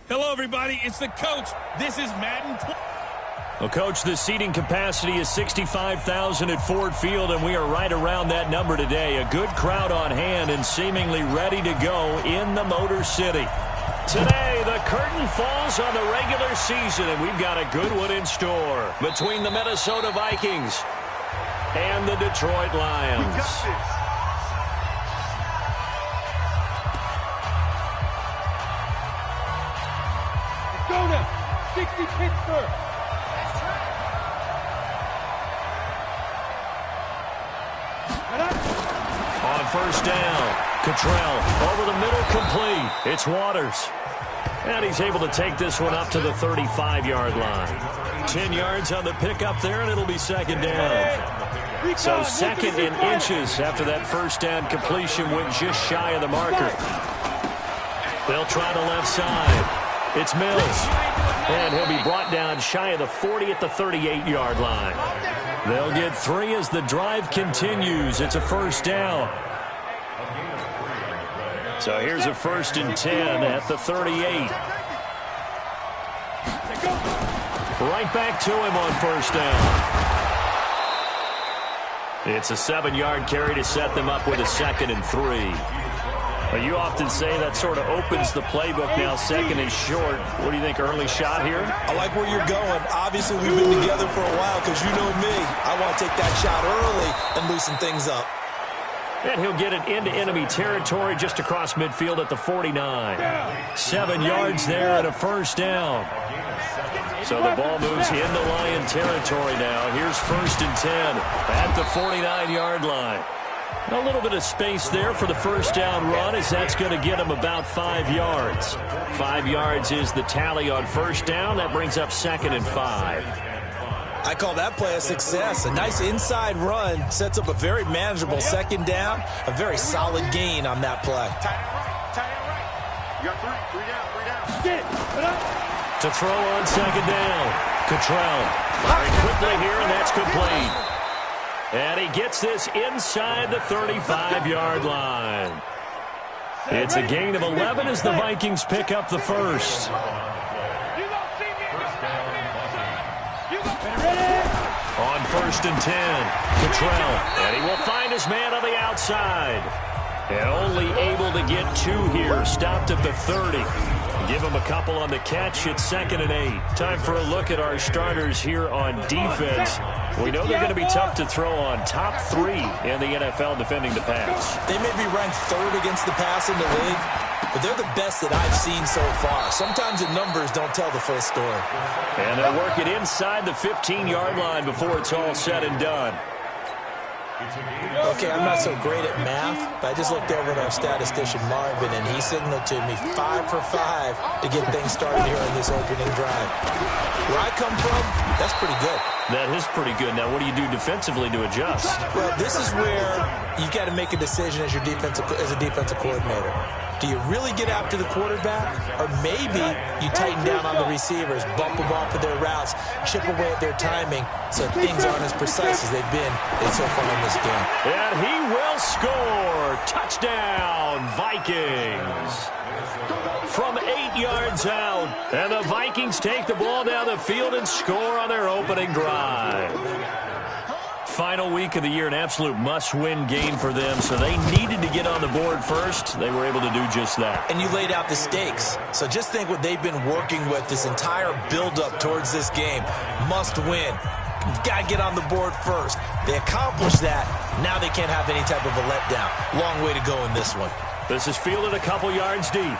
Hello, everybody. It's the coach. This is Madden. Well, Coach, the seating capacity is 65,000 at Ford Field, and we are right around that number today. A good crowd on hand and seemingly ready to go in the Motor City. Today, the curtain falls on the regular season, and we've got a good one in store between the Minnesota Vikings and the Detroit Lions. We got this. Go now. 60 Pittsburgh. On first down, Cottrell over the middle, complete. It's Waters. And he's able to take this one up to the 35-yard line. 10 yards on the pickup there, and it'll be second down. So second in inches after that first down completion went just shy of the marker. They'll try the left side. It's Mills. And he'll be brought down shy of the 40 at the 38-yard line. They'll get 3 as the drive continues. It's a first down. So here's a 1st and 10 at the 38. Right back to him on first down. It's a 7-yard carry to set them up with a 2nd and 3. Well, you often say that sort of opens the playbook now, 2nd and short. What do you think, early shot here? I like where you're going. Obviously, we've been together for a while because you know me. I want to take that shot early and loosen things up. And he'll get it into enemy territory just across midfield at the 49. 7 yards there and a first down. So the ball moves into Lion territory now. Here's 1st and 10 at the 49-yard line. A little bit of space there for the first down run, as that's going to get him about 5 yards. 5 yards is the tally on first down. That brings up 2nd and 5. I call that play a success. A nice inside run sets up a very manageable second down. A very solid gain on that play. Tight end right. You got three down. To throw on second down. Cottrell firing quickly here, and that's complete. And he gets this inside the 35-yard line. It's a gain of 11 as the Vikings pick up the first. On 1st and 10, Cottrell, and he will find his man on the outside. And only able to get 2 here, stopped at the 30. Give him a couple on the catch. It's 2nd and 8. Time for a look at our starters here on defense. We know they're going to be tough to throw on. Top 3 in the NFL defending the pass. They may be ranked 3rd against the pass in the league, but they're the best that I've seen so far. Sometimes the numbers don't tell the full story. And they'll work it inside the 15-yard line before it's all said and done. Okay, I'm not so great at math, but I just looked over at our statistician, Marvin, and he signaled to me 5 for 5 to get things started here on this opening drive. Where I come from, that's pretty good. That is pretty good. Now, what do you do defensively to adjust? Well, this is where you've got to make a decision as a defensive coordinator. Do you really get after the quarterback? Or maybe you tighten down on the receivers, bump them off of their routes, chip away at their timing so things aren't as precise as they've been so far in this game. And he will score. Touchdown, Vikings. From 8 yards out. And the Vikings take the ball down the field and score on their opening drive. Final week of the year, an absolute must-win game for them, so they needed to get on the board first. They were able to do just that. And you laid out the stakes. So just think what they've been working with this entire build-up towards this game. Must win. You've got to get on the board first. They accomplished that. Now they can't have any type of a letdown. Long way to go in this one. This is fielded a couple yards deep.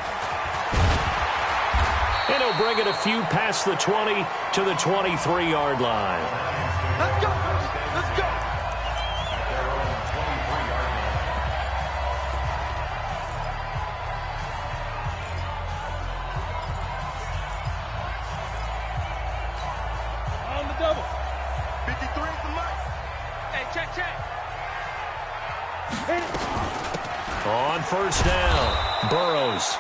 And he'll bring it a few past the 20 to the 23-yard line. Let's go. Let's go. On the double. 53 is the mark. Hey, check. On first down, Burrows.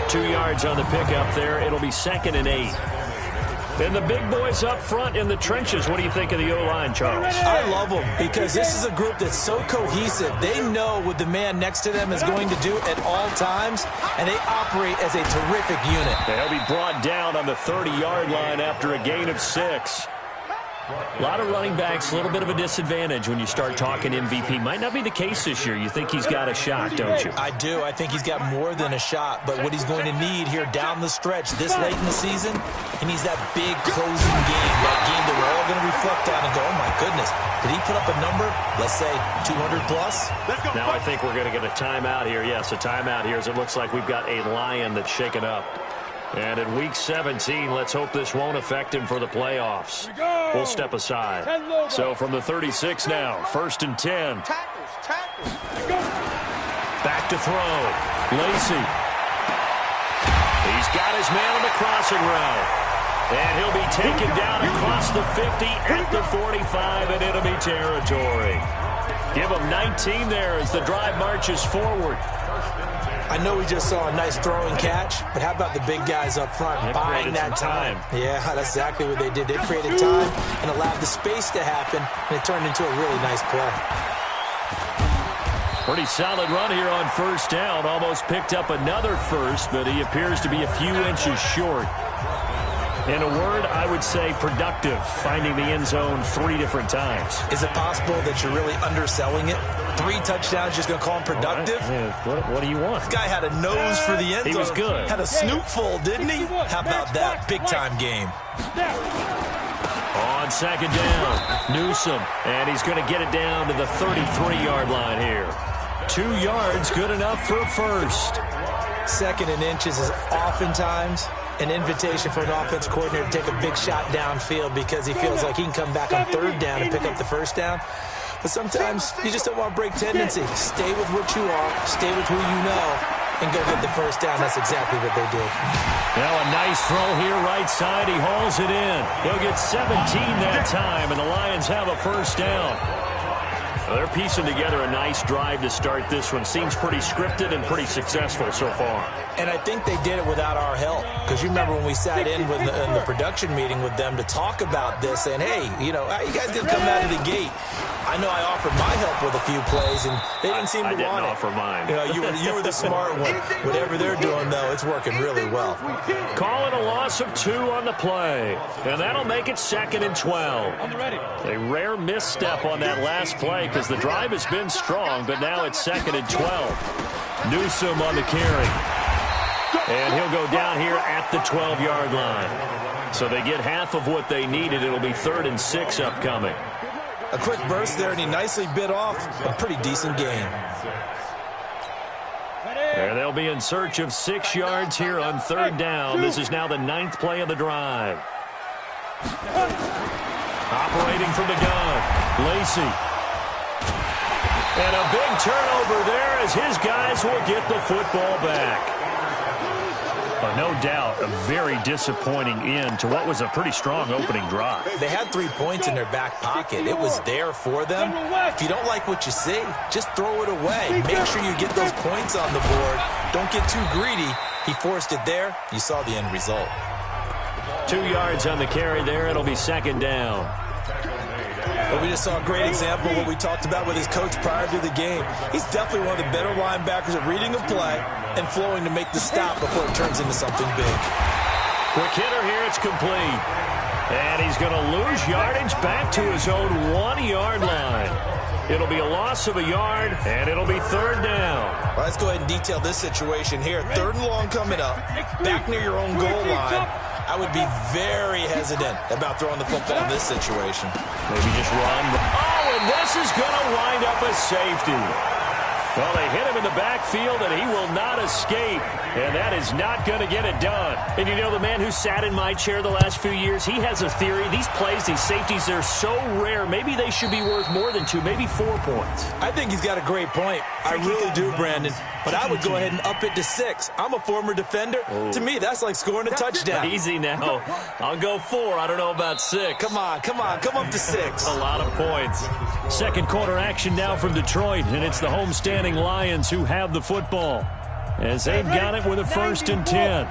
2 yards on the pickup there. It'll be 2nd and 8. And the big boys up front in the trenches, what do you think of the O-line, Charles? I love them because this is a group that's so cohesive. They know what the man next to them is going to do at all times, and they operate as a terrific unit. They'll be brought down on the 30-yard line after a gain of 6. A lot of running backs, a little bit of a disadvantage when you start talking MVP. Might not be the case this year. You think he's got a shot, don't you? I do. I think he's got more than a shot. But what he's going to need here down the stretch this late in the season, he needs that big closing game, that game that we're all going to reflect on and go, oh, my goodness, did he put up a number, let's say 200-plus? Now I think we're going to get a timeout here. Yes, a timeout here as it looks like we've got a Lion that's shaken up. And in Week 17, let's hope this won't affect him for the playoffs. We'll step aside. So from the 36 now, 1st and 10. Back to throw. Lacey. He's got his man on the crossing route. And he'll be taken down across the 50 at the 45 in enemy territory. Give him 19 there as the drive marches forward. I know we just saw a nice throwing catch, but how about the big guys up front buying that time? Yeah, that's exactly what they did. They created time and allowed the space to happen, and it turned into a really nice play. Pretty solid run here on 1st down. Almost picked up another first, but he appears to be a few inches short. In a word, I would say productive, finding the end zone 3 different times. Is it possible that you're really underselling it? 3 touchdowns, just going to call him productive? What do you want? This guy had a nose for the end zone. He was good. Had a snootful, didn't he? How about that? Big-time game. On 2nd down, Newsom, and he's going to get it down to the 33-yard line here. 2 yards, good enough for a first. 2nd and inches is oftentimes an invitation for an offense coordinator to take a big shot downfield because he feels like he can come back on 3rd down and pick up the 1st down. But sometimes you just don't want to break tendency. Stay with what you are, stay with who you know, and go get the 1st down. That's exactly what they did. Now a nice throw here right side. He hauls it in. He'll get 17 that time, and the Lions have a 1st down. Well, they're piecing together a nice drive to start this one. Seems pretty scripted and pretty successful so far. And I think they did it without our help. Because you remember when we sat in with in the production meeting with them to talk about this, saying, hey, you know, how you guys going to come out of the gate? I know I offered my help with a few plays, and they didn't seem to want it. I didn't offer mine. You know, you were the smart one. Whatever they're doing, though, it's working really well. Call it a loss of 2 on the play, and that'll make it 2nd and 12. A rare misstep on that last play because the drive has been strong, but now it's 2nd and 12. Newsom on the carry. And he'll go down here at the 12-yard line. So they get half of what they needed. It'll be 3rd and 6 upcoming. A quick burst there, and he nicely bit off a pretty decent gain. There they'll be in search of 6 yards here on 3rd down. This is now the 9th play of the drive. Operating from the gun, Lacey. And a big turnover there as his guys will get the football back. No doubt a very disappointing end to what was a pretty strong opening drive. They had 3 points in their back pocket. It was there for them. If you don't like what you see, just throw it away. Make sure you get those points on the board. Don't get too greedy. He forced it there. You saw the end result. 2 yards on the carry there. It'll be 2nd down. But we just saw a great example of what we talked about with his coach prior to the game. He's definitely one of the better linebackers at reading a play and flowing to make the stop before it turns into something big. Quick hitter here, it's complete. And he's going to lose yardage back to his own 1-yard line. It'll be a loss of a yard, and it'll be 3rd down. Well, let's go ahead and detail this situation here. 3rd and long coming up, back near your own goal line. I would be very hesitant about throwing the football in this situation. Maybe just run. Oh, and this is going to wind up a safety. Well, they hit him in the backfield, and he will not escape. And that is not going to get it done. And you know, the man who sat in my chair the last few years, he has a theory. These plays, these safeties, they're so rare. Maybe they should be worth more than 2, maybe 4 points. I think he's got a great point. I really do, Brandon. But I would go ahead and up it to 6. I'm a former defender. Ooh. To me, that's like scoring a touchdown. Easy now. I'll go 4. I don't know about 6. Come on. Come up to 6. A lot of points. Second quarter action now from Detroit, and it's the homestanding Lions who have the football as they've got it with a 1st and 10.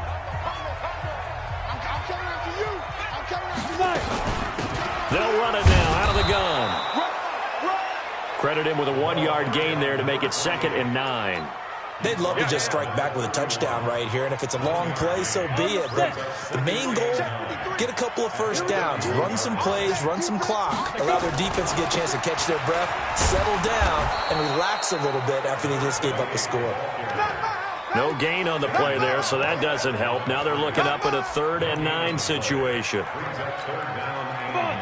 They'll run it now out of the gun. Credit him with a 1-yard gain there to make it 2nd and 9. They'd love to just strike back with a touchdown right here, and if it's a long play, so be it. But the main goal, get a couple of first downs, run some plays, run some clock, allow their defense to get a chance to catch their breath, settle down, and relax a little bit after they just gave up a score. No gain on the play there, so that doesn't help. Now they're looking up at a 3rd and 9 situation.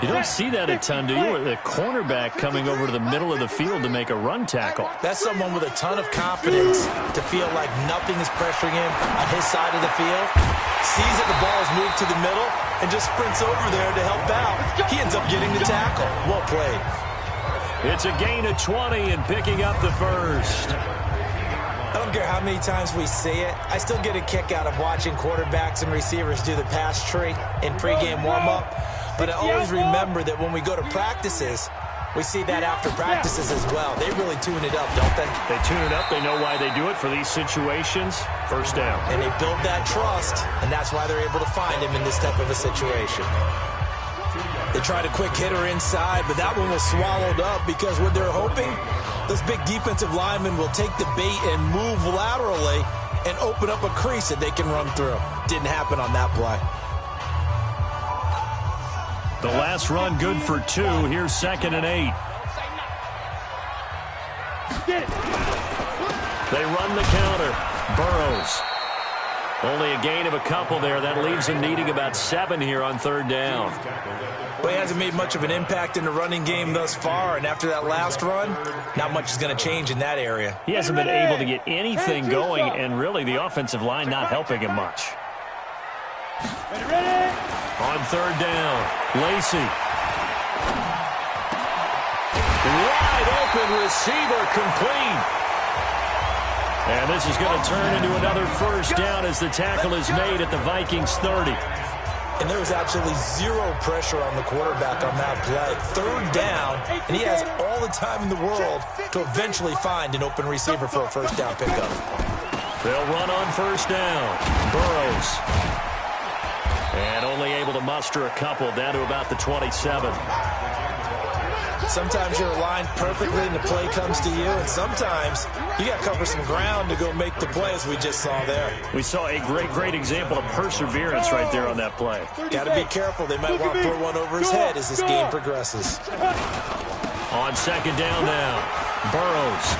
You don't see that a ton, do you? The cornerback coming over to the middle of the field to make a run tackle. That's someone with a ton of confidence to feel like nothing is pressuring him on his side of the field. Sees that the ball is moved to the middle and just sprints over there to help out. He ends up getting the tackle. Well played. It's a gain of 20 and picking up the first. I don't care how many times we see it. I still get a kick out of watching quarterbacks and receivers do the pass tree in pregame warm-up. But I always remember that when we go to practices, we see that after practices as well. They really tune it up, don't they? They tune it up. They know why they do it for these situations. First down. And they build that trust, and that's why they're able to find him in this type of a situation. They tried a quick hitter inside, but that one was swallowed up because what they're hoping, those big defensive linemen will take the bait and move laterally and open up a crease that they can run through. Didn't happen on that play. The last run good for 2. Here's 2nd and 8. They run the counter. Burrows. Only a gain of a couple there. That leaves him needing about 7 here on 3rd down. Well, he hasn't made much of an impact in the running game thus far, and after that last run, not much is going to change in that area. He hasn't been able to get anything going, and really the offensive line not helping him much. On 3rd down, Lacey. Wide open receiver, complete. And this is going to turn into another first down as the tackle is made at the Vikings 30. And there was absolutely zero pressure on the quarterback on that play. 3rd down, and he has all the time in the world to eventually find an open receiver for a first down pickup. They'll run on 1st down. Burrows. And only able to muster a couple down to about the 27. Sometimes you're aligned perfectly and the play comes to you, and sometimes you got to cover some ground to go make the play, as we just saw there. We saw a great example of perseverance right there on that play. Got to be careful. They might want to throw one over his head as this game progresses. On 2nd down now, Burrows.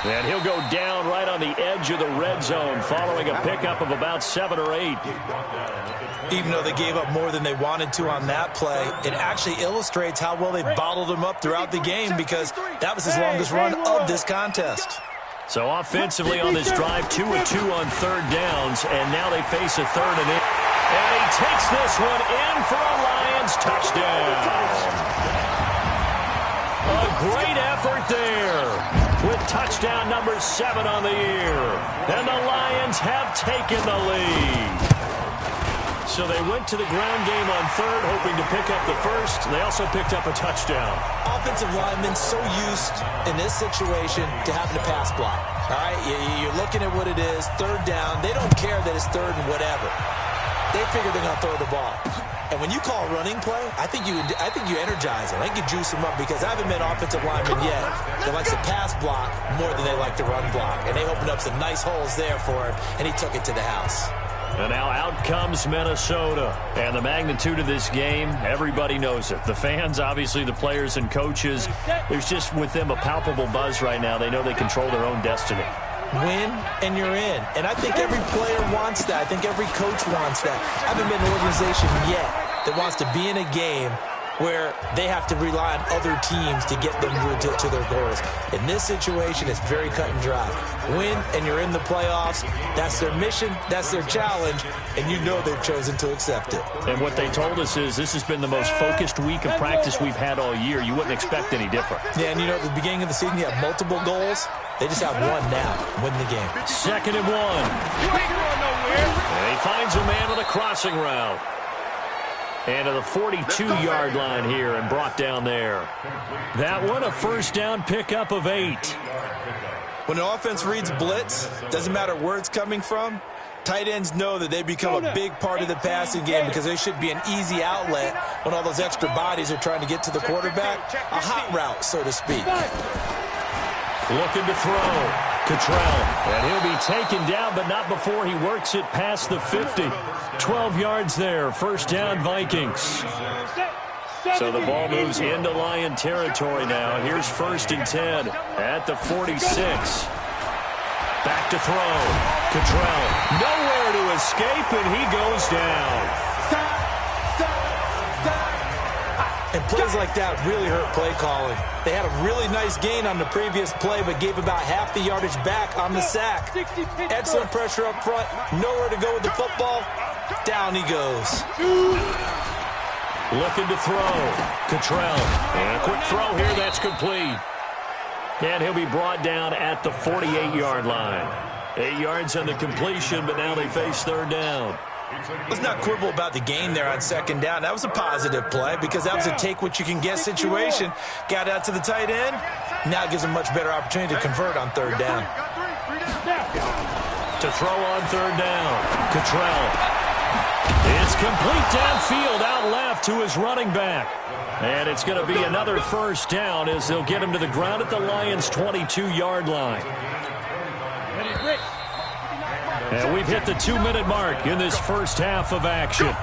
And he'll go down right on the edge of the red zone following a pickup of about 7 or 8. Even though they gave up more than they wanted to on that play, it actually illustrates how well they bottled him up throughout the game, because that was his longest run of this contest. So offensively on this drive, 2 of 2 on 3rd downs, and now they face a 3rd and 8. And he takes this one in for a Lions touchdown. A great effort there with touchdown number 7 on the year. And the Lions have taken the lead. So they went to the ground game on 3rd, hoping to pick up the first. They also picked up a touchdown. Offensive linemen so used in this situation to having to pass block. All right, you're looking at what it is, 3rd down. They don't care that it's 3rd and whatever. They figure they're going to throw the ball. And when you call a running play, I think you energize them. I think you juice them up, because I haven't met offensive linemen yet that likes to pass block more than they like to run block. And they opened up some nice holes there for him, and he took it to the house. And now out comes Minnesota. And the magnitude of this game, everybody knows it. The fans, obviously the players and coaches, there's just with them a palpable buzz right now. They know they control their own destiny. Win, and you're in. And I think every player wants that. I think every coach wants that. I haven't been an organization yet that wants to be in a game where they have to rely on other teams to get them to their goals. In this situation, it's very cut and dry. Win, and you're in the playoffs. That's their mission. That's their challenge. And you know they've chosen to accept it. And what they told us is this has been the most focused week of practice we've had all year. You wouldn't expect any different. Yeah, and you know, at the beginning of the season, you have multiple goals. They just have one now. Win the game. 2nd and 1. And he finds a man with a crossing route. And to the 42-yard line here and brought down there. That one, a first down pickup of 8. When an offense reads blitz, doesn't matter where it's coming from, Tight ends know that they become a big part of the passing game because they should be an easy outlet when all those extra bodies are trying to get to the quarterback. A hot route, so to speak. Looking to throw. Cottrell. And he'll be taken down, but not before he works it past the 50. 12 yards there. First down, Vikings. So the ball moves into Lion territory now. Here's 1st and 10 at the 46. Back to throw. Cottrell. Nowhere to escape, and he goes down. And plays like that really hurt play calling. They had a really nice gain on the previous play, but gave about half the yardage back on the sack. Excellent pressure up front. Nowhere to go with the football. Down he goes. Looking to throw. Cottrell. And a quick throw here. That's complete. And he'll be brought down at the 48-yard line. 8 yards on the completion, but now they face 3rd down. Let's not quibble about the gain there on 2nd down. That was a positive play because that was a take-what-you-can-get situation. Got out to the tight end. Now it gives him much better opportunity to convert on 3rd down. To throw on 3rd down. Cottrell. It's complete downfield out left to his running back. And it's going to be another 1st down as they'll get him to the ground at the Lions' 22-yard line. And we've hit the 2-minute mark in this first half of action.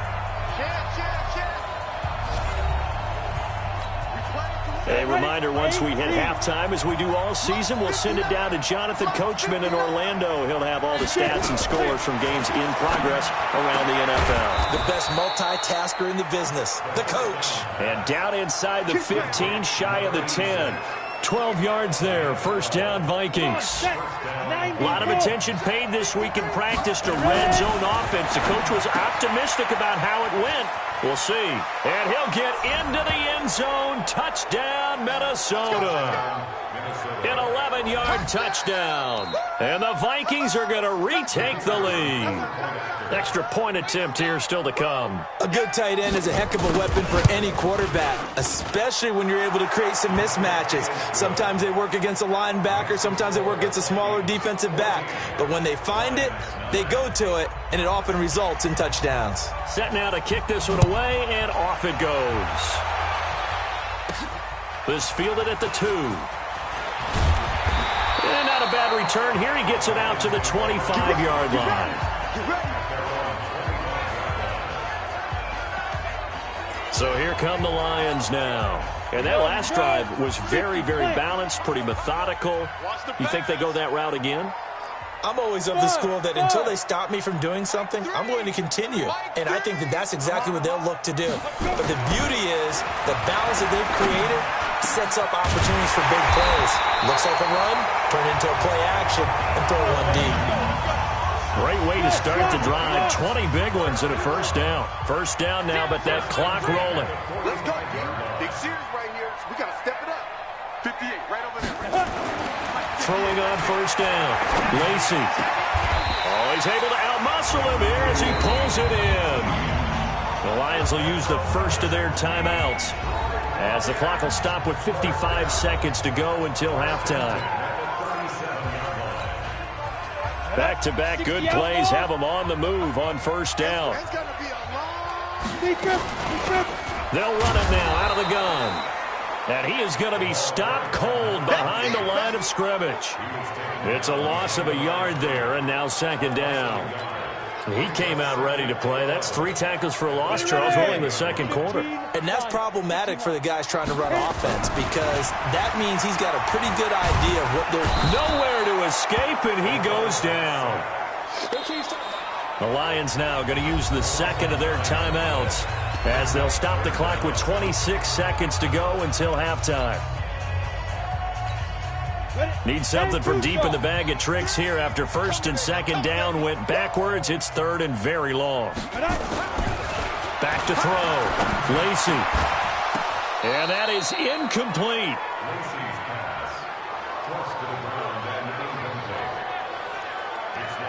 A reminder, once we hit halftime, as we do all season, we'll send it down to Jonathan Coachman in Orlando. He'll have all the stats and scores from games in progress around the NFL. The best multitasker in the business, the coach. And down inside the 15, shy of the 10. 12 yards there, 1st down, Vikings. A lot of attention paid this week in practice to red zone offense. The coach was optimistic about how it went. We'll see. And he'll get into the end zone. Touchdown, Minnesota. An 11-yard touchdown. And the Vikings are going to retake the lead. Extra point attempt here still to come. A good tight end is a heck of a weapon for any quarterback, especially when you're able to create some mismatches. Sometimes they work against a linebacker. Sometimes they work against a smaller defensive back. But when they find it, they go to it, and it often results in touchdowns. Set now to kick this one away, and off it goes. This fielded at the 2. And not a bad return here. He gets it out to the 25-yard line. So here come the Lions now. And that last drive was very, very balanced, pretty methodical. You think they go that route again? I'm always of the school that until they stop me from doing something, I'm going to continue. And I think that that's exactly what they'll look to do. But the beauty is the balance that they've created sets up opportunities for big plays. Looks like a run, turn into a play action, and throw one deep. Great way to start the drive. 20 big ones and a 1st down. 1st down now, but that clock rolling. Let's go, kid. Big series right here. We got to step it up. 58, right over there. Throwing on 1st down. Lacey. Oh, he's able to outmuscle him here as he pulls it in. The Lions will use the first of their timeouts as the clock will stop with 55 seconds to go until halftime. Back-to-back good plays have them on the move on 1st down. They'll run it now out of the gun. And he is going to be stopped cold behind the line of scrimmage. It's a loss of a yard there, and now 2nd down. He came out ready to play. That's 3 tackles for a loss, Charles, rolling the 2nd quarter. And that's problematic for the guys trying to run offense because that means he's got a pretty good idea of what they're... Nowhere to escape, and he goes down. The Lions now going to use the 2nd of their timeouts as they'll stop the clock with 26 seconds to go until halftime. Need something from deep in the bag of tricks here after 1st and 2nd down went backwards. It's 3rd and very long. Back to throw. Lacey. And that is incomplete.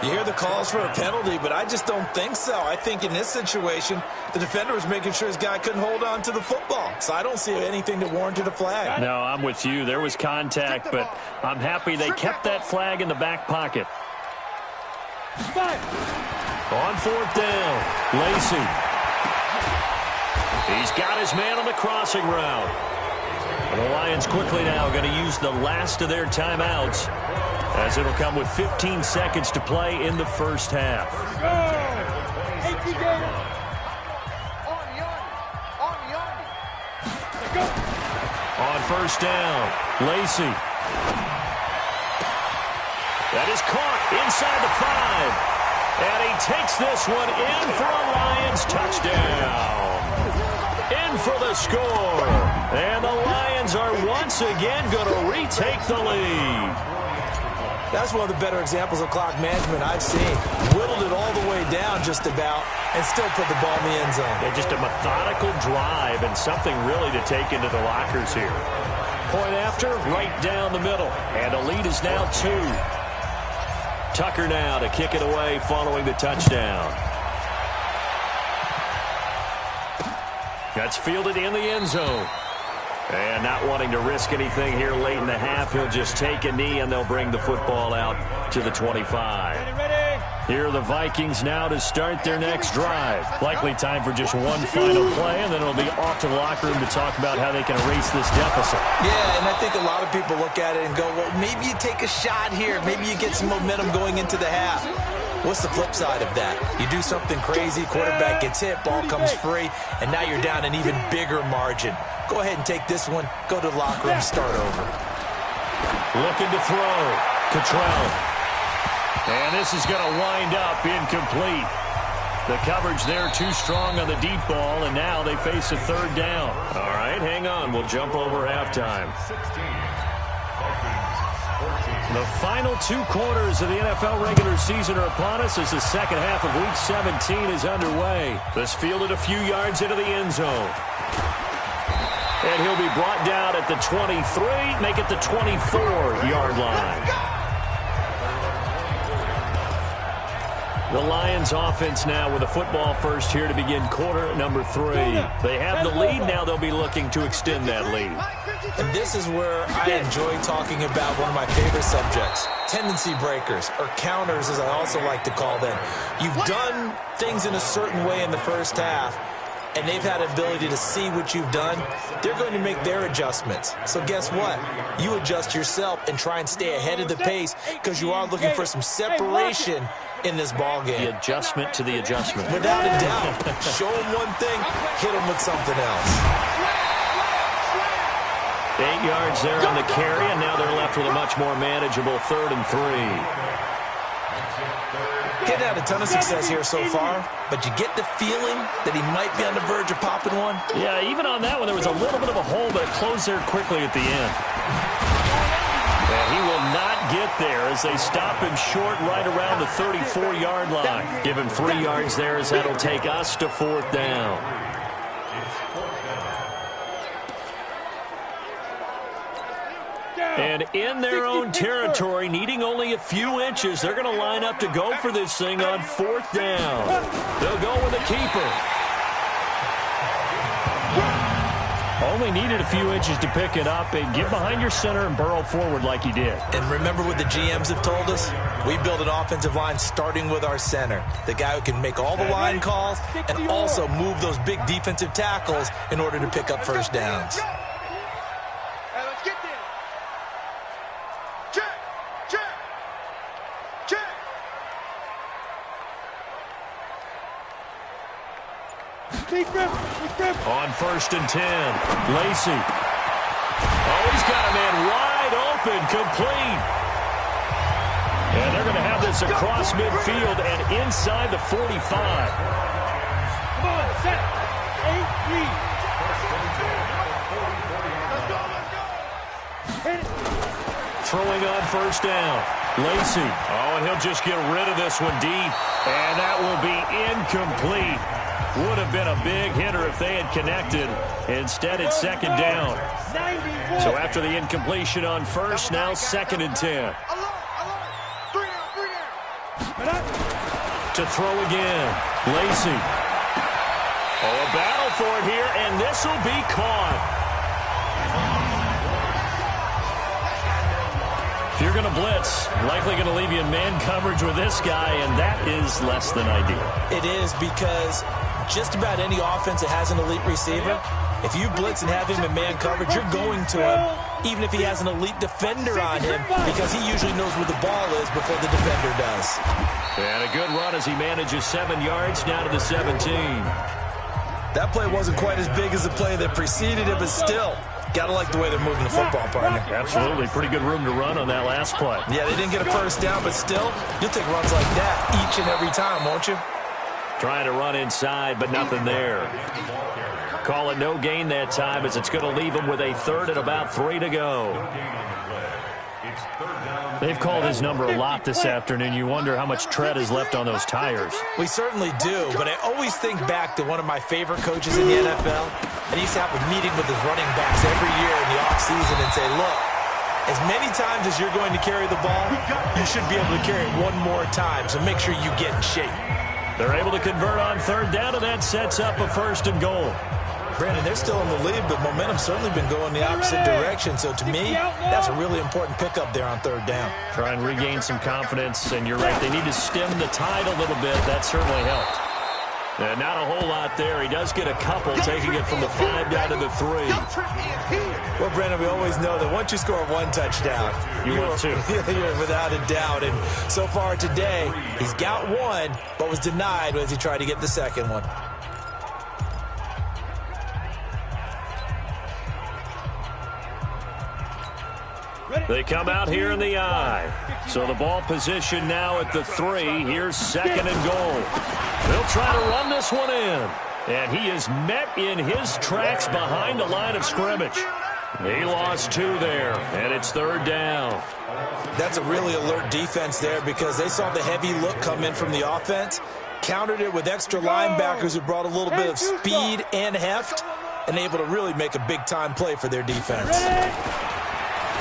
You hear the calls for a penalty, but I just don't think so. I think in this situation, the defender was making sure his guy couldn't hold on to the football. So I don't see anything that warranted a flag. No, I'm with you. There was contact, but I'm happy they kept that flag in the back pocket. On fourth down, Lacey. He's got his man on the crossing route. And the Lions quickly now going to use the last of their timeouts, as it'll come with 15 seconds to play in the first half. On first down, Lacey. That is caught inside the 5. And he takes this one in for a Lions touchdown. In for the score. And the Lions are once again going to retake the lead. That's one of the better examples of clock management I've seen. Whittled it all the way down just about and still put the ball in the end zone. Yeah, just a methodical drive and something really to take into the lockers here. Point after, right down the middle. And the lead is now 2. Tucker now to kick it away following the touchdown. That's fielded in the end zone. And not wanting to risk anything here late in the half, he'll just take a knee and they'll bring the football out to the 25. Here are the Vikings now to start their next drive. Likely time for just one final play, and then it'll be off to the locker room to talk about how they can erase this deficit. Yeah, and I think a lot of people look at it and go, well, maybe you take a shot here. Maybe you get some momentum going into the half. What's the flip side of that? You do something crazy, quarterback gets hit, ball comes free, and now you're down an even bigger margin. Go ahead and take this one, go to the locker room, start over. Looking to throw. Cottrell. And this is going to wind up incomplete. The coverage there too strong on the deep ball, and now they face a third down. All right, hang on. We'll jump over halftime. The final 2 quarters of the NFL regular season are upon us as the second half of Week 17 is underway. This fielded a few yards into the end zone. And he'll be brought down at the 23, make it the 24-yard line. The Lions offense now with a football first here to begin quarter number 3. They have the lead. Now they'll be looking to extend that lead. And this is where I enjoy talking about one of my favorite subjects, tendency breakers, or counters as I also like to call them. You've done things in a certain way in the first half, and they've had an ability to see what you've done. They're going to make their adjustments. So guess what? You adjust yourself and try and stay ahead of the pace because you are looking for some separation in this ball game. The adjustment to the adjustment. Without a doubt. Show them one thing, hit them with something else. 8 yards there on the carry, and now they're left with a much more manageable 3rd and 3. Getting had a ton of success here so far, but you get the feeling that he might be on the verge of popping one. Yeah, even on that one, there was a little bit of a hole, but it closed there quickly at the end. And he will not get there as they stop him short right around the 34-yard line. Give him 3 yards there as that'll take us to 4th down. And in their own territory, needing only a few inches, they're going to line up to go for this thing on 4th down. They'll go with a keeper. Only needed a few inches to pick it up and get behind your center and burrow forward like he did. And remember what the GMs have told us? We build an offensive line starting with our center, the guy who can make all the line calls and also move those big defensive tackles in order to pick up first downs. On 1st and 10, Lacey. Oh, he's got a man wide open, complete. And they're going to have this across midfield and inside the 45. Come on, set. 8-3. Throwing on 1st down, Lacey. Oh, and he'll just get rid of this one deep. And that will be incomplete. Would have been a big hitter if they had connected. Instead, it's 2nd down. So after the incompletion on 1st, now 2nd and 10. To throw again, Lacey. Oh, a battle for it here, and this will be caught. You're going to blitz. Likely going to leave you in man coverage with this guy, and that is less than ideal. It is, because just about any offense that has an elite receiver, if you blitz and have him in man coverage, you're going to him, even if he has an elite defender on him, because he usually knows where the ball is before the defender does. And a good run as he manages 7 yards down to the 17. That play wasn't quite as big as the play that preceded it, but still, gotta like the way they're moving the football, partner. Absolutely. Pretty good room to run on that last play. Yeah, they didn't get a first down, but still, you'll take runs like that each and every time, won't you? Trying to run inside, but nothing there. Call it no gain that time, as it's going to leave him with a 3rd and about 3 to go. They've called his number a lot this afternoon. You wonder how much tread is left on those tires. We certainly do, but I always think back to one of my favorite coaches in the NFL. And he used to have a meeting with his running backs every year in the offseason and say, look, as many times as you're going to carry the ball, you should be able to carry it one more time, so make sure you get in shape. They're able to convert on 3rd down, and that sets up a 1st and goal. Brandon, they're still in the lead, but momentum's certainly been going the opposite direction. So to me, that's a really important pickup there on 3rd down. Try and regain some confidence, and you're right, they need to stem the tide a little bit. That certainly helped. And not a whole lot there. He does get a couple, taking it from the 5 down to the 3. Well, Brandon, we always know that once you score 1 touchdown, you want 2. You're without a doubt. And so far today, he's got 1, but was denied as he tried to get the 2nd one. They come out here in the I. So the ball position now at the 3. Here's 2nd and goal. They'll try to run this one in. And he is met in his tracks behind the line of scrimmage. He lost 2 there, and it's 3rd down. That's a really alert defense there, because they saw the heavy look come in from the offense, countered it with extra linebackers who brought a little bit of speed and heft, and able to really make a big-time play for their defense.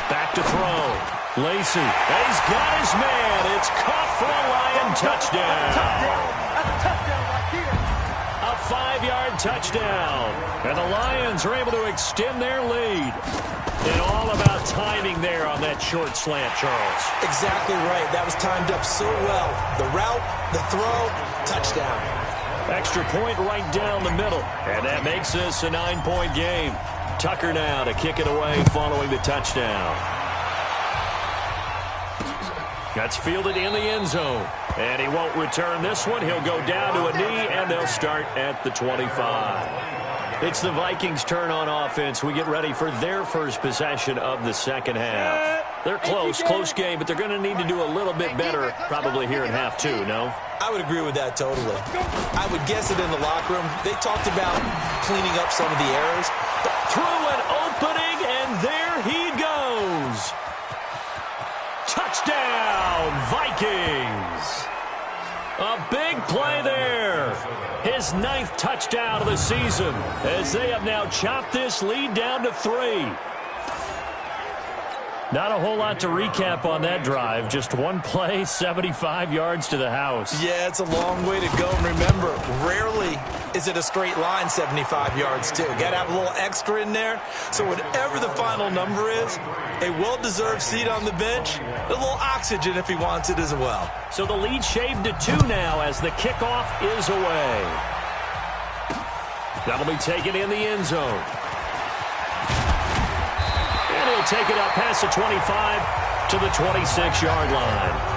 Back to throw. Lacey, and he's got his man. It's caught for a Lion touchdown. A 5-yard touchdown. And the Lions are able to extend their lead. And all about timing there on that short slant, Charles. Exactly right. That was timed up so well. The route, the throw, touchdown. Extra point right down the middle. And that makes this a 9-point game. Tucker now to kick it away following the touchdown. That's fielded in the end zone. And he won't return this one. He'll go down to a knee, and they'll start at the 25. It's the Vikings' turn on offense. We get ready for their first possession of the second half. They're close game, but they're going to need to do a little bit better probably here in half 2, no? I would agree with that totally. I would guess it in the locker room. They talked about cleaning up some of the errors. Through an opening, and there he goes. Touchdown, Vikings. A big play there. His 9th touchdown of the season, as they have now chopped this lead down to 3. Not a whole lot to recap on that drive. Just one play, 75 yards to the house. Yeah, it's a long way to go. And remember, rarely is it a straight line 75 yards, too. Got to have a little extra in there. So whatever the final number is, a well-deserved seat on the bench, a little oxygen if he wants it as well. So the lead shaved to 2 now as the kickoff is away. That'll be taken in the end zone. And he'll take it up past the 25 to the 26-yard line.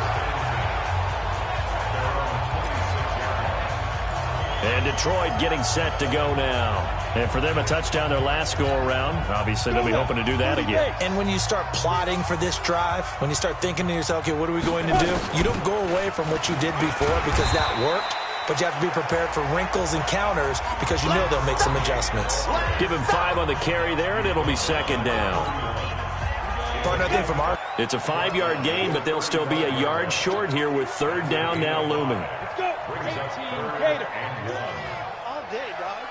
And Detroit getting set to go now. And for them, a touchdown their last go-around. Obviously, they'll be hoping to do that again. And when you start plotting for this drive, when you start thinking to yourself, okay, what are we going to do? You don't go away from what you did before because that worked. But you have to be prepared for wrinkles and counters because you know they'll make some adjustments. Give him 5 on the carry there, and it'll be second down. Partner, I think from our... It's a 5-yard gain, but they'll still be a yard short here with third down now looming. Let's go. 18 Gator. All day, dog.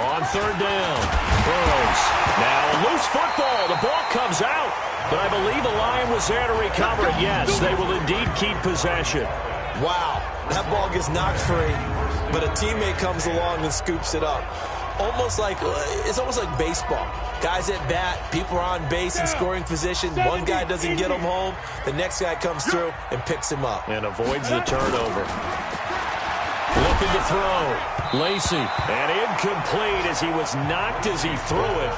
On third down. Burrows. Now a loose football. The ball comes out. But I believe the Lion was there to recover it. Yes, they will indeed keep possession. Wow. That ball gets knocked free, but a teammate comes along and scoops it up. almost like baseball. Guys at bat, people are on base in scoring position. One guy doesn't get him home. The next guy comes through and picks him up. And avoids the turnover. Looking to throw. Lacey. And incomplete as he was knocked as he threw it.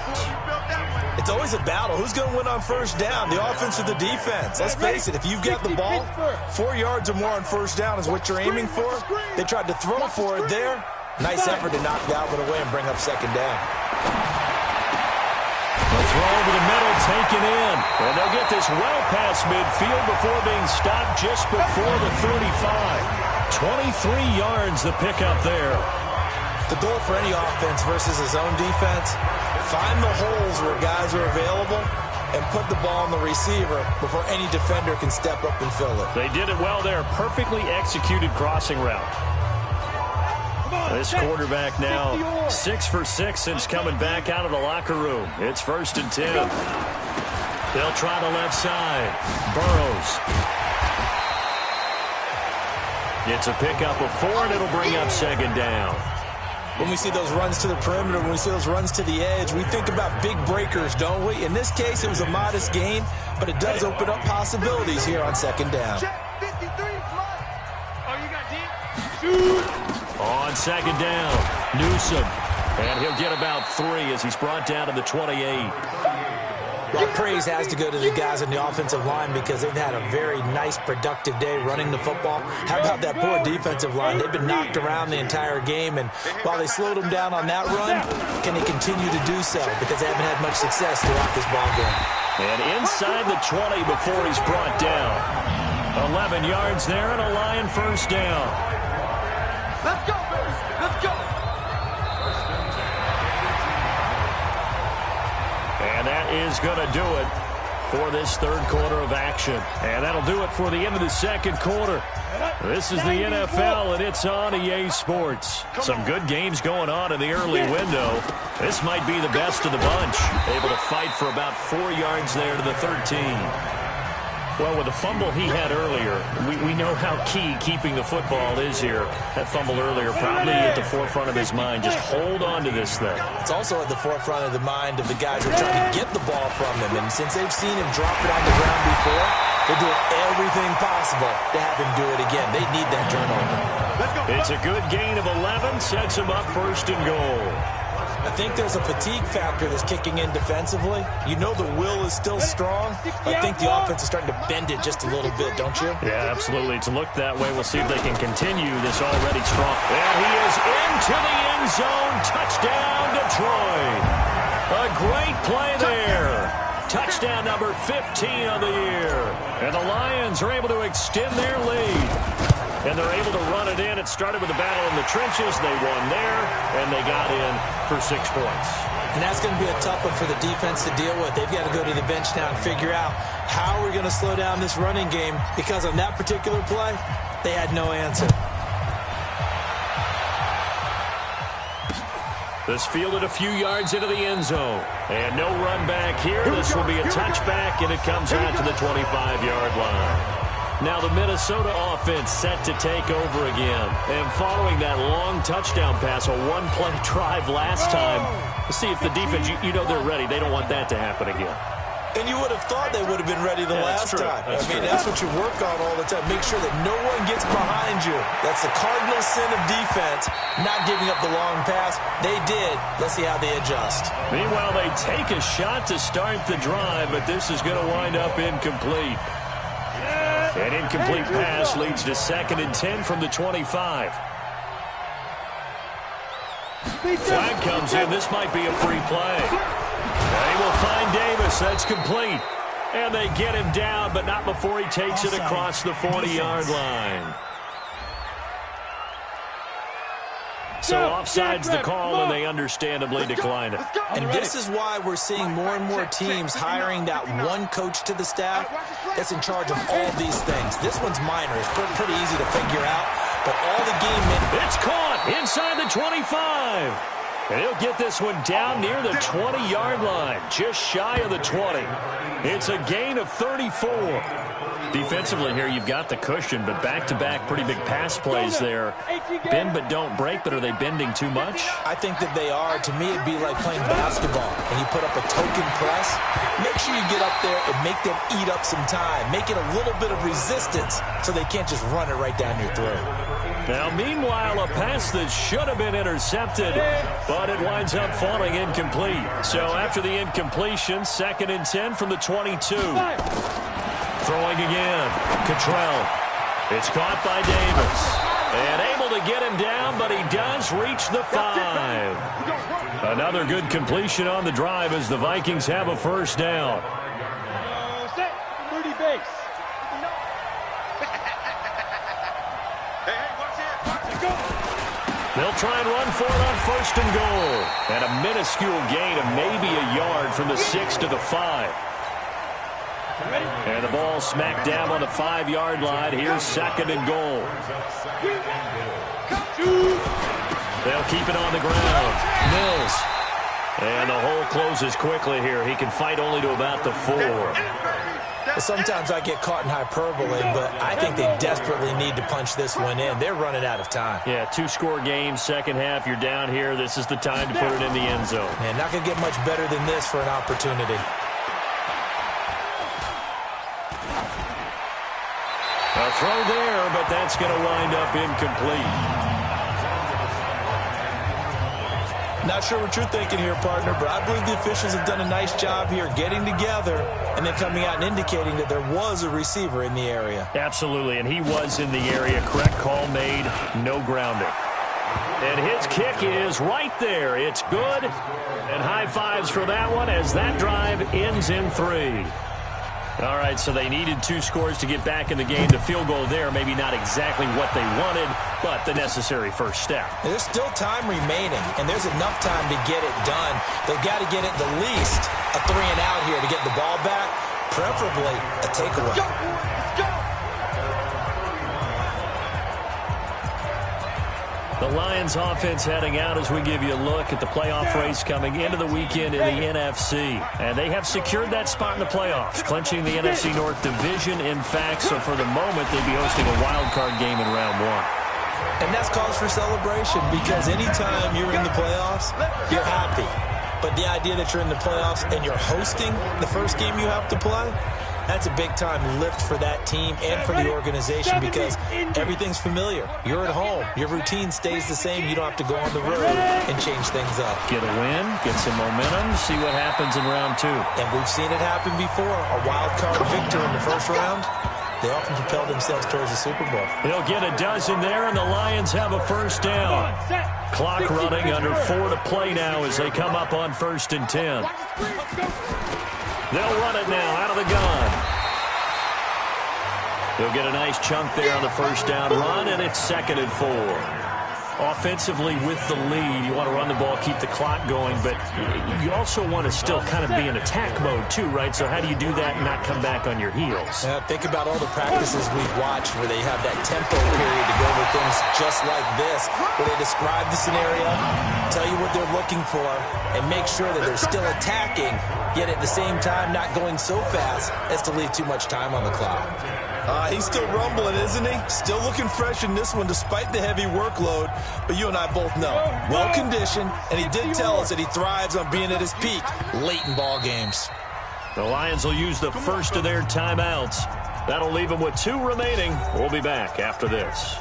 It's always a battle. Who's going to win on first down, the offense or the defense? Let's face it, if you've got the ball, 4 yards or more on first down is what you're aiming for. They tried to throw for it there. Nice effort to knock that one away and bring up second down. The throw over the middle taken in. And they'll get this well past midfield before being stopped just before the 35. 23 yards the pickup there. The goal for any offense versus his own defense, find the holes where guys are available and put the ball on the receiver before any defender can step up and fill it. They did it well there. Perfectly executed crossing route. This quarterback now 6 for 6 since coming back out of the locker room. It's 1st and 10. They'll try the left side. Burrows. It's a pickup of 4, and it'll bring up second down. When we see those runs to the perimeter, when we see those runs to the edge, we think about big breakers, don't we? In this case, it was a modest gain, but it does open up possibilities here on second down. On second down, Newsom. And he'll get about 3 as he's brought down to the 28. Well, praise has to go to the guys on the offensive line because they've had a very nice, productive day running the football. How about that poor defensive line? They've been knocked around the entire game, and while they slowed them down on that run, can they continue to do so? Because they haven't had much success throughout this ball game. And inside the 20 before he's brought down. 11 yards there and a Lion first down. Let's go, baby. Let's go. And that is going to do it for this third quarter of action. And that'll do it for the end of the second quarter. This is the NFL, and it's on EA Sports. Some good games going on in the early window. This might be the best of the bunch. Able to fight for about 4 yards there to the 13. Well, with the fumble he had earlier, we know how key keeping the football is here. That fumble earlier probably at the forefront of his mind. Just hold on to this thing. It's also at the forefront of the mind of the guys who are trying to get the ball from him. And since they've seen him drop it on the ground before, they're doing everything possible to have him do it again. They need that turnover. It's a good gain of 11. Sets him up 1st and goal. I think there's a fatigue factor that's kicking in defensively. You know the will is still strong. I think the offense is starting to bend it just a little bit, don't you? Yeah, absolutely. It's looked that way. We'll see if they can continue this already strong. And he is into the end zone. Touchdown, Detroit. A great play there. Touchdown number 15 on the year. And the Lions are able to extend their lead. And they're able to run it in. It started with a battle in the trenches. They won there, and they got in for 6 points. And that's going to be a tough one for the defense to deal with. They've got to go to the bench now and figure out how we're going to slow down this running game, because on that particular play, they had no answer. This fielded a few yards into the end zone. And no run back here. This will be a touchback, and it comes out to the 25-yard line. Now the Minnesota offense set to take over again. And following that long touchdown pass, a one-play drive last time, let's see if the defense, you know they're ready. They don't want that to happen again. And you would have thought they would have been ready the last time. That's what you work on all the time. Make sure that no one gets behind you. That's the cardinal sin of defense, not giving up the long pass. They did. Let's see how they adjust. Meanwhile, they take a shot to start the drive, but this is going to wind up incomplete. An incomplete pass leads to 2nd and 10 from the 25. Flag comes in. This might be a free play. They will find Davis. That's complete. And they get him down, but not before he takes it across the 40-yard line. So offside's the call, and they understandably decline it. And this is why we're seeing more and more teams hiring that one coach to the staff that's in charge of all these things. This one's minor. It's pretty easy to figure out, but all the game... It's caught inside the 25. And he'll get this one down near the 20-yard line, just shy of the 20. It's a gain of 34. Defensively here, you've got the cushion, but back-to-back pretty big pass plays there. Bend but don't break, but are they bending too much? I think that they are. To me, it'd be like playing basketball, and you put up a token press. Make sure you get up there and make them eat up some time. Make it a little bit of resistance so they can't just run it right down your throat. Now, meanwhile, a pass that should have been intercepted, but it winds up falling incomplete. So after the incompletion, 2nd and 10 from the 22. Throwing again. Cottrell. It's caught by Davis. And able to get him down, but he does reach the 5. Another good completion on the drive as the Vikings have a first down. Set. 30 base. They'll try and run for it on 1st and goal. And a minuscule gain of maybe a yard from the 6 to the 5. And the ball smacked down on the 5-yard line. Here's 2nd and goal. They'll keep it on the ground. Mills. And the hole closes quickly here. He can fight only to about the 4. Sometimes I get caught in hyperbole, but I think they desperately need to punch this one in. They're running out of time. Yeah, 2-score game, second half. You're down here. This is the time to put it in the end zone. Man, not going to get much better than this for an opportunity. A throw there, but that's going to wind up incomplete. Not sure what you're thinking here, partner, but I believe the officials have done a nice job here getting together and then coming out and indicating that there was a receiver in the area. Absolutely, and he was in the area. Correct call made, no grounding. And his kick is right there. It's good, and high fives for that one as that drive ends in 3. All right, so they needed 2 scores to get back in the game. The field goal there, maybe not exactly what they wanted, but the necessary first step. There's still time remaining, and there's enough time to get it done. They've got to get it the least a 3 and out here to get the ball back, preferably a takeaway. The Lions offense heading out as we give you a look at the playoff race coming into the weekend in the NFC. And they have secured that spot in the playoffs, clinching the NFC North division, in fact. So for the moment, they'd be hosting a wild card game in round 1. And that's cause for celebration because anytime you're in the playoffs, you're happy. But the idea that you're in the playoffs and you're hosting the first game you have to play, that's a big-time lift for that team and for the organization because everything's familiar. You're at home. Your routine stays the same. You don't have to go on the road and change things up. Get a win, get some momentum, see what happens in round 2. And we've seen it happen before. A wild card victor in the first round, they often propel themselves towards the Super Bowl. They'll get a dozen there, and the Lions have a first down. Clock running, under 4 to play now as they come up on 1st and 10. They'll run it now out of the gun. They'll get a nice chunk there on the first down run, and it's 2nd and 4. Offensively with the lead, you want to run the ball, keep the clock going, but you also want to still kind of be in attack mode too, right? So how do you do that and not come back on your heels? Think about all the practices we've watched where they have that tempo period to go over things just like this, where they describe the scenario, tell you what they're looking for, and make sure that they're still attacking, yet at the same time not going so fast as to leave too much time on the clock. He's still rumbling, isn't he? Still looking fresh in this one despite the heavy workload. But you and I both know, well-conditioned, and he did tell us that he thrives on being at his peak late in ball games. The Lions will use the first of their timeouts. That'll leave them with 2 remaining. We'll be back after this.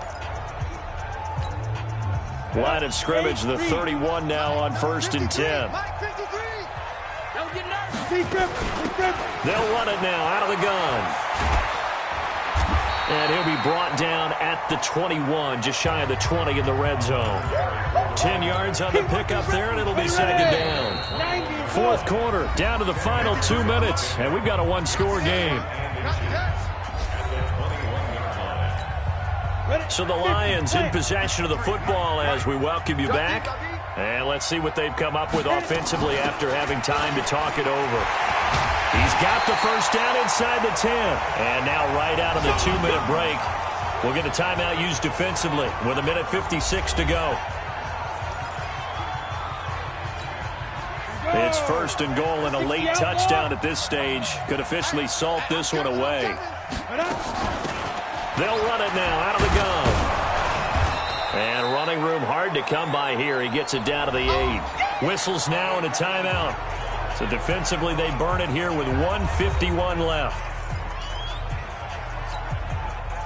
Line of scrimmage, the 31 now on 1st and 10. They'll run it now out of the gun. And he'll be brought down at the 21, just shy of the 20 in the red zone. 10 yards on the pickup there, and it'll be 2nd down. 4th quarter, down to the final 2 minutes, and we've got a 1-score game. So the Lions in possession of the football as we welcome you back. And let's see what they've come up with offensively after having time to talk it over. He's got the first down inside the 10. And now right out of the 2-minute break, we'll get a timeout used defensively with 1:56 to go. It's first and goal and a late touchdown at this stage. Could officially salt this one away. They'll run it now out of the gun. And running room hard to come by here. He gets it down to the 8. Whistles now and a timeout. So defensively they burn it here with 1:51 left.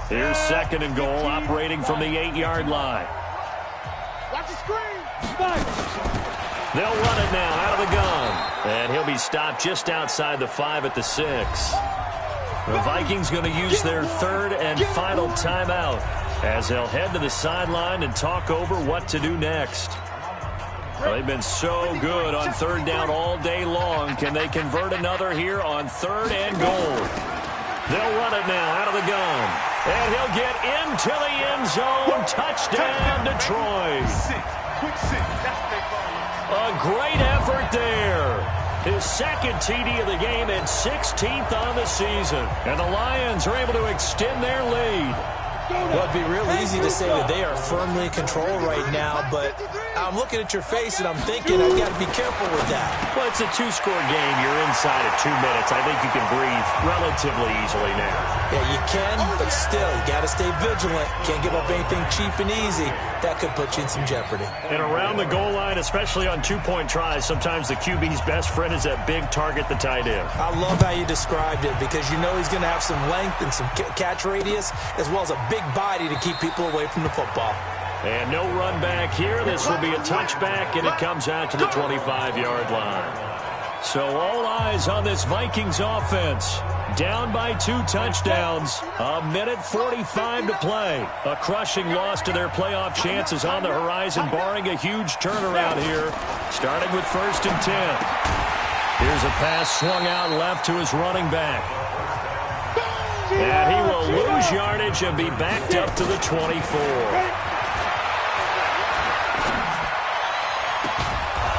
Here's second and goal, operating from the 8-yard line. Watch the screen. They'll run it now out of the gun. And he'll be stopped just outside the 5 at the 6. The Vikings going to use their third and final timeout as they'll head to the sideline and talk over what to do next. Well, they've been so good on third down all day long. Can they convert another here on third and goal? They'll run it now out of the gun. And he'll get into the end zone. Touchdown, Detroit. A great effort there. His second TD of the game and 16th on the season. And the Lions are able to extend their lead. Well, it'd be real easy to say that they are firmly in control right now, but I'm looking at your face and I'm thinking I've got to be careful with that. Well, it's a 2-score game. You're inside of 2 minutes. I think you can breathe relatively easily now. Yeah, you can, but still, you got to stay vigilant. Can't give up anything cheap and easy. That could put you in some jeopardy. And around the goal line, especially on 2-point tries, sometimes the QB's best friend is that big target, the tight end. I love how you described it because you know he's going to have some length and some catch radius as well as a big body to keep people away from the football. And no run back here. This will be a touchback, and it comes out to the 25-yard line. So all eyes on this Vikings offense. Down by 2 touchdowns. 1:45 to play. A crushing loss to their playoff chances on the horizon, barring a huge turnaround here, starting with first and 10. Here's a pass swung out left to his running back. And he will lose yardage and be backed up to the 24.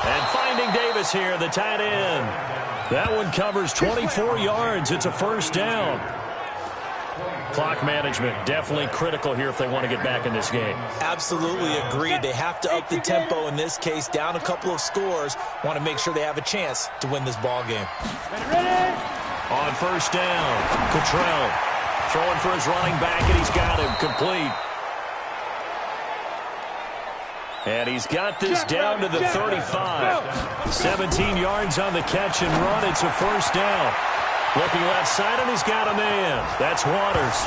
And finding Davis here, the tight end. That one covers 24 yards. It's a first down. Clock management definitely critical here if they want to get back in this game. Absolutely agreed. They have to up the tempo in this case, down a couple of scores. Want to make sure they have a chance to win this ball game. On first down, Cottrell throwing for his running back, and he's got him complete. And he's got this down to the 35. 17 yards on the catch and run. It's a first down. Looking left side, and he's got a man. That's Waters.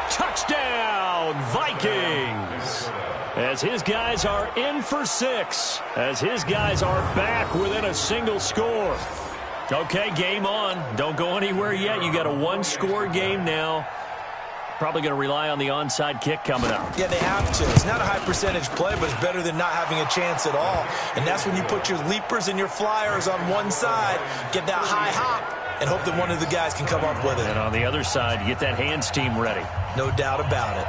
Touchdown, Vikings! As his guys are in for 6. As his guys are back within a single score. Okay, game on. Don't go anywhere yet. You got a 1-score game now. Probably going to rely on the onside kick coming up. Yeah, they have to. It's not a high percentage play, but it's better than not having a chance at all. And that's when you put your leapers and your flyers on one side, get that high hop, and hope that one of the guys can come up with it. And on the other side, you get that hands team ready. No doubt about it.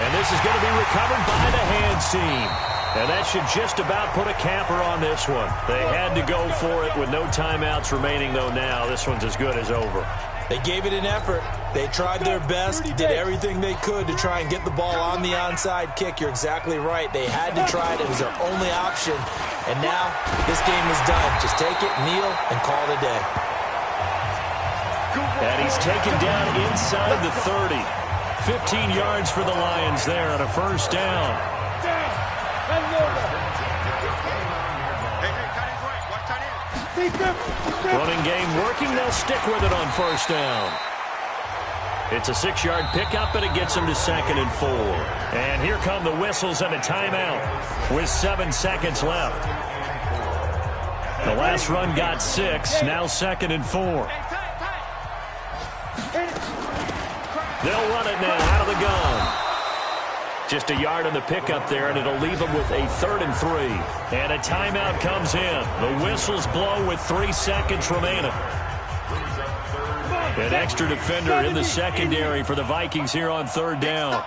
And this is going to be recovered by the hands team. And that should just about put a capper on this one. They had to go for it with no timeouts remaining, though now. This one's as good as over. They gave it an effort. They tried their best, did everything they could to try and get the ball on the onside kick. You're exactly right. They had to try it. It was their only option. And now this game is done. Just take it, kneel, and call it a day. And he's taken down inside the 30. 15 yards for the Lions there on a first down. Running game working. They'll stick with it on first down. It's a 6-yard pickup, and it gets them to 2nd and 4. And here come the whistles and a timeout with 7 seconds left. The last run got 6. Now 2nd and 4. They'll run it now out of the gun. Just a yard on the pickup there, and it'll leave them with a 3rd and 3. And a timeout comes in. The whistles blow with 3 seconds remaining. An extra defender in the secondary for the Vikings here on 3rd down.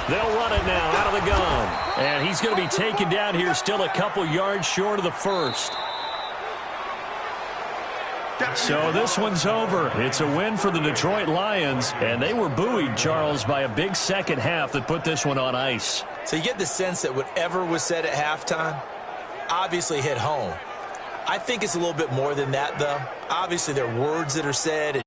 They'll run it now out of the gun. And he's going to be taken down here, still a couple yards short of the 1st. So this one's over. It's a win for the Detroit Lions, and they were buoyed, Charles, by a big second half that put this one on ice. So you get the sense that whatever was said at halftime obviously hit home. I think it's a little bit more than that, though. Obviously, there are words that are said